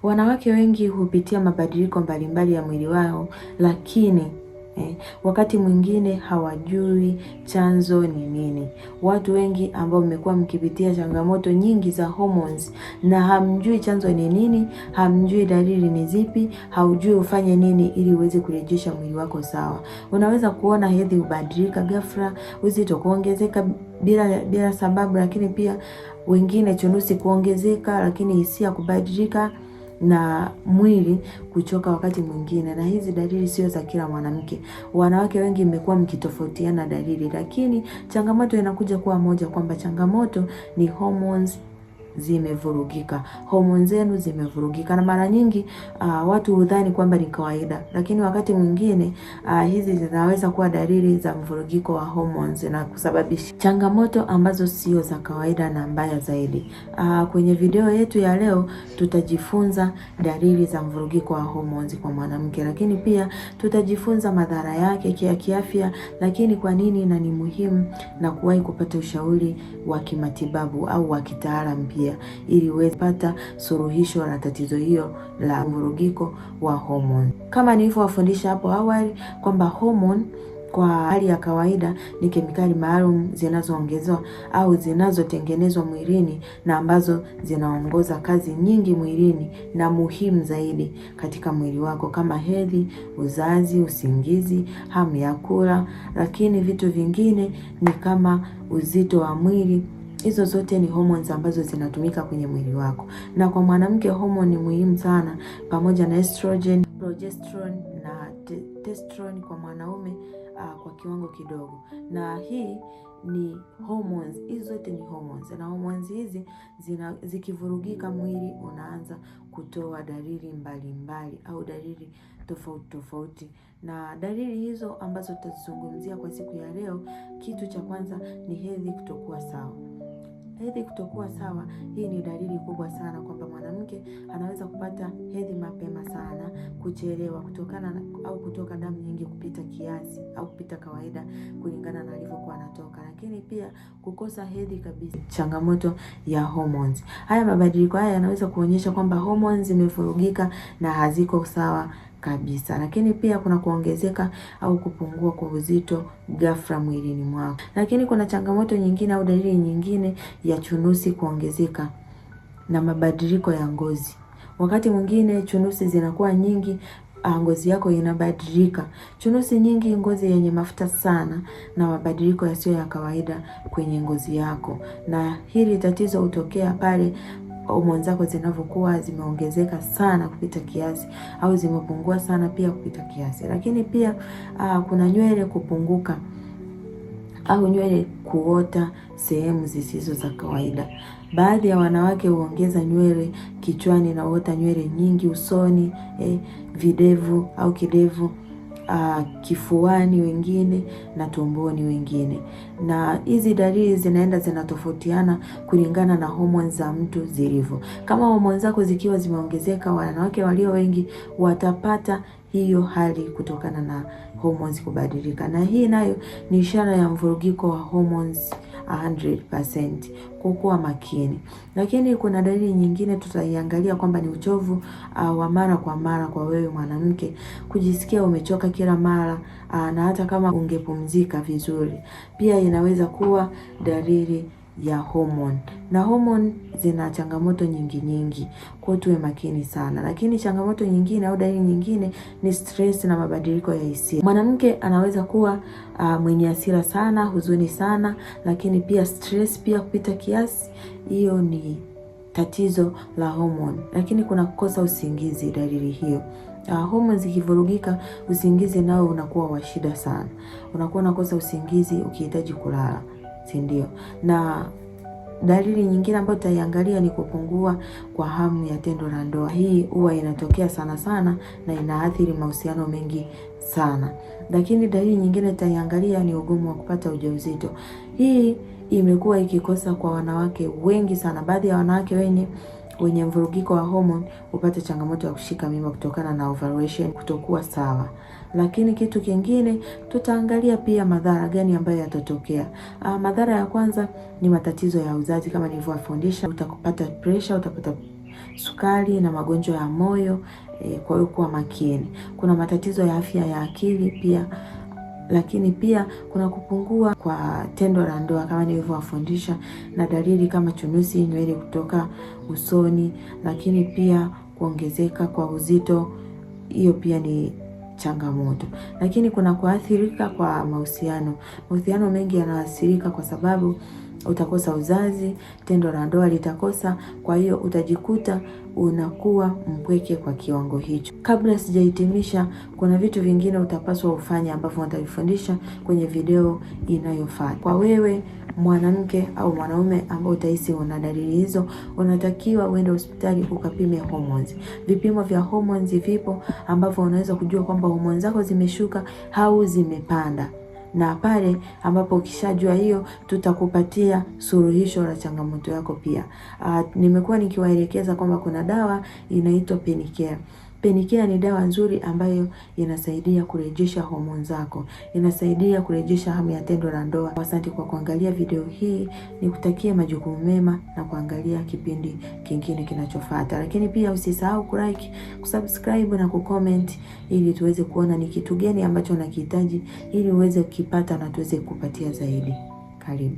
Wanawake wengi hupitia mabadiliko mbalimbali ya mwili wao, lakini wakati mwingine hawajui chanzo ni nini. Watu wengi ambao mmekuwa mkipitia changamoto nyingi za hormones na hamjui chanzo ni nini, hamjui dalili ni zipi, haujui ufanye nini ili uweze kurejesha mwili wako sawa. Unaweza kuona hedhi kubadilika ghafla, uzito kuongezeka bila sababu, lakini pia wengine chunusi kuongezeka, lakini hisia kubadilika na mwili kuchoka wakati mwingine. Na hizi dalili sio za kila mwanamke. Wanawake wengi mmekuwa mkitofautiana dalili, lakini changamoto inakuja kuwa moja, kwamba changamoto ni hormones zimevurugika, hormones zenu zimevurugika. Na mara nyingi watu hudhani kwamba ni kawaida, lakini wakati mwingine hizi zinaweza kuwa dalili za mvurugiko wa hormones na kusababisha changamoto ambazo sio za kawaida na mbaya zaidi. Kwenye video yetu ya leo tutajifunza dalili za mvurugiko wa hormones kwa mwanamke, lakini pia tutajifunza madhara yake kiafya, lakini kwa nini na ni muhimu, na kuwahi kupata ushauri wa kimatibabu au wa kitaalamu pia, ili uweze kupata suluhisho la tatizo hiyo la mvurugiko wa hormone. Kama nilivyowafundisha hapo awali kwamba hormone kwa hali ya kawaida ni kemikali maalum zinazoongezwa au zinazotengenezwa mwilini na ambazo zinaongoza kazi nyingi mwilini na muhimu zaidi katika mwili wako, kama hedhi, uzazi, usingizi, hamu ya kula, lakini vitu vingine ni kama uzito wa mwili. Hizo zote ni hormones ambazo zinatumika kwenye mwili wako. Na kwa mwanamke hormone ni muhimu sana, pamoja na estrogen, progesterone na testosterone kwa mwanaume kwa kiwango kidogo. Na hii ni hormones, hizo zote ni hormones. Na hormones hizi zikivurugika, mwili unaanza kutoa dalili mbalimbali au dalili tofauti tofauti. Na dalili hizo ambazo tutazungumzia kwa siku ya leo, kitu cha kwanza ni hedhi kutokuwa sawa. Hedhi kutokuwa sawa, hii ni dalili kubwa sana kwamba mwanamke anaweza kupata hedhi mapema sana, kuchelewa kutoka damu nyingi kupita kiasi au kupita kawaida kulingana na alivyokuwa anatoka, lakini pia kukosa hedhi kabisa. Changamoto ya hormones. Haya mabadiliko haya yanaweza kuonyesha kwamba hormones zimevurugika na haziko sawa kabisa, lakini pia kuna kuongezeka au kupungua kwa uzito ghafla mwilini mwako. Lakini kuna changamoto nyingine au dalili nyingine ya chunusi kuongezeka na mabadiliko ya ngozi. Wakati mwingine chunusi zinakuwa nyingi, ngozi yako inabadilika. Chunusi nyingi, ngozi yenye mafuta sana, na mabadiliko yasiyo ya kawaida kwenye ngozi yako. Na hili tatizo hutokea pale hormones zako zinavyokuwa zimeongezeka sana kupita kiasi au zimepungua sana pia kupita kiasi. Lakini pia kuna nywele kupunguka au nywele kuota sehemu zisizo za kawaida. Baadhi ya wanawake huongeza nywele kichwani na huota nywele nyingi usoni, videvu au kidevu, kifuani wengine na tumboni wengine. Na hizi dalili zinatofautiana kulingana na hormones za mtu zilivyo. Kama hormones zako zikiwa zimeongezeka, wanawake walio wengi watapata hiyo hali kutokana na hormones kubadilika, na hii nayo ni ishara ya mvurugiko wa hormones 100%. Kuwa makini. Lakini kuna dalili nyingine tutaiangalia kwamba ni uchovu wa mara kwa mara kwa wewe mwanamke, kujisikia umechoka kila mara, na hata kama ungepumzika vizuri, pia inaweza kuwa dalili ya hormone. Na hormone zina changamoto nyingi, kwa tuwe makini sana. Lakini changamoto nyingine au dalili nyingine ni stress na mabadiliko ya hisia. Mwanamke anaweza kuwa mwenye hasira sana, huzuni sana, lakini pia stress pia kupita kiasi. Hiyo ni tatizo la hormone. Lakini kuna kukosa usingizi, dalili hiyo. Hormones zikivurugika, usingizi nao unakuwa wa shida sana. Unakuwa unakosa usingizi ukihitaji kulala, si ndio? Na dalili nyingine ambayo tutaiangalia ni kupungua kwa hamu ya tendo la ndoa. Hii huwa inatokea sana na inaathiri mahusiano mengi sana. Lakini dalili nyingine tutaiangalia ni ugumu wa kupata ujauzito. Hii imekuwa ikikosa kwa wanawake wengi sana. Baadhi ya wanawake wenye mvurugiko wa hormone hupata changamoto ya kushika mimba kutokana na ovulation kutokuwa sawa. Lakini kitu kingine tutaangalia pia madhara gani ambayo yatatokea. Madhara ya kwanza ni matatizo ya uzazi kama nilivyowafundisha. Utapata pressure, utapata sukari na magonjwa ya moyo. Kwa hiyo kuwa makini. Kuna matatizo ya afya ya akili pia, lakini pia kuna kupungua kwa tendo la ndoa kama nilivyowafundisha, na dalili kama chunusi, nywele kutoka usoni, lakini pia kuongezeka kwa uzito. Hiyo pia ni changamoto. Lakini kuna kuathirika kwa mahusiano. Mahusiano mengi yanaathirika kwa sababu utakosa uzazi, tendo la ndoa litakosa, kwa hiyo utajikuta unakuwa mpweke kwa kiwango hicho. Kabla sijahitimisha, kuna vitu vingine utapaswa ufanye ambavyo nitavifundisha kwenye video inayofuata. Kwa wewe mwanamke au mwanaume ambao utahisi una dalili hizo, unatakiwa uende hospitali ukapime hormones. Vipimo vya hormones vipo ambavyo unaweza kujua kwamba hormones zako zimeshuka au zimepanda. Na pale ambapo ukishajua hiyo, tutakupatia suluhisho la changamoto yako pia. Nimekuwa nikiwaelekeza kwamba kuna dawa inaitwa Penicare. Penicare ni dawa nzuri ambayo inasaidia kurejesha homoni zako, inasaidia kurejesha hamu ya tendo la ndoa. Asante kwa kuangalia video hii, nikutakie majukumu mema na kuangalia kipindi kingine kinachofuata. Lakini pia usisahau kulike, kusubscribe na kucomment ili tuweze kuona ni kitu gani ambacho unakihitaji ili uweze kukipata na tuweze kupatia zaidi. Karibu.